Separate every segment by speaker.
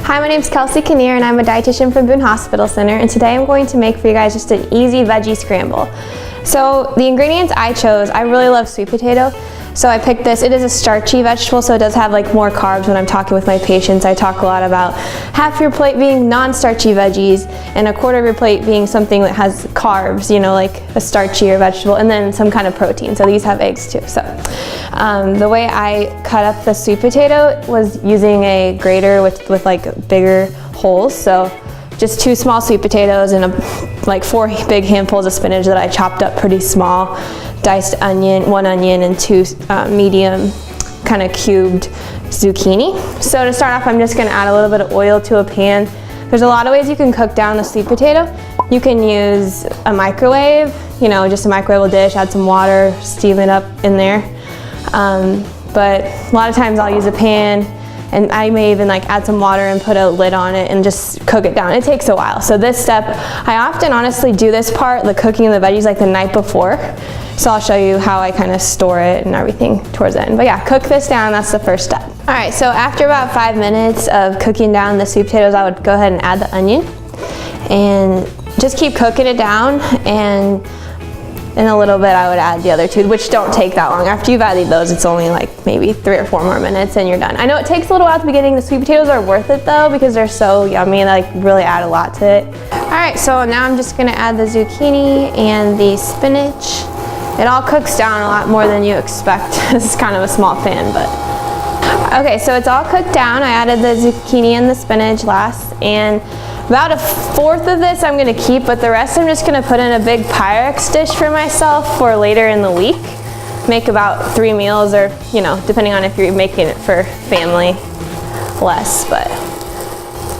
Speaker 1: Hi, my name is Kelsey Kinnear and I'm a dietitian from Boone Hospital Center, and today I'm going to make for you guys just an easy veggie scramble. So the ingredients I chose, I really love sweet potato, so I picked this. It is a starchy vegetable, so it does have like more carbs. When I'm talking with my patients, I talk a lot about half your plate being non-starchy veggies and a quarter of your plate being something that has carbs, you know, like a starchier vegetable, and then some kind of protein. So these have eggs too. So the way I cut up the sweet potato was using a grater with like bigger holes. So just 2 small sweet potatoes and like 4 big handfuls of spinach that I chopped up pretty small, diced onion, 1 onion, and 2 medium kind of cubed zucchini. So to start off, I'm just gonna add a little bit of oil to a pan. There's a lot of ways you can cook down the sweet potato. You can use a microwave, you know, just a microwavable dish, add some water, steam it up in there. But a lot of times I'll use a pan, and I may even like add some water and put a lid on it and just cook it down. It takes a while. So this step, I often honestly do this part, the cooking of the veggies, like the night before. So I'll show you how I kind of store it and everything towards the end. But yeah, cook this down, that's the first step. All right, so after about 5 minutes of cooking down the sweet potatoes, I would go ahead and add the onion and just keep cooking it down, and in a little bit I would add the other 2, which don't take that long. After you've added those, it's only like maybe 3 or 4 more minutes and you're done. I know it takes a little while at the beginning. The sweet potatoes are worth it though, because they're so yummy and like really add a lot to it. All right, so now I'm just gonna add the zucchini and the spinach. It all cooks down a lot more than you expect. This is kind of a small pan, but. Okay, so it's all cooked down. I added the zucchini and the spinach last, and about 1/4 of this I'm gonna keep, but the rest I'm just gonna put in a big Pyrex dish for myself for later in the week. Make about 3 meals, or, you know, depending on if you're making it for family, less, but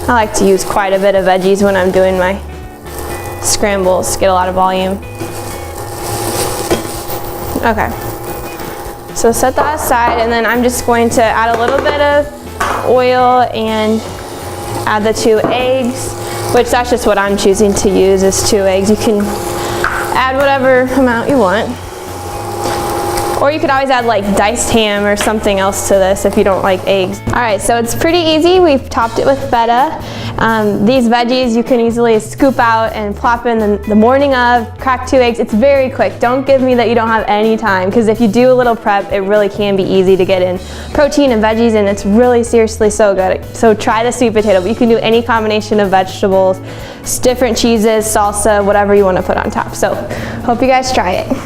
Speaker 1: I like to use quite a bit of veggies when I'm doing my scrambles, get a lot of volume. Okay, so set that aside, and then I'm just going to add a little bit of oil and add the 2 eggs, which that's just what I'm choosing to use, is 2 eggs. You can add whatever amount you want. Or you could always add like diced ham or something else to this if you don't like eggs. All right, so it's pretty easy. We've topped it with feta. These veggies you can easily scoop out and plop in the morning of, crack 2 eggs. It's very quick. Don't give me that you don't have any time, because if you do a little prep, it really can be easy to get in protein and veggies, and it's really seriously so good. So try the sweet potato, but you can do any combination of vegetables, different cheeses, salsa, whatever you want to put on top. So hope you guys try it.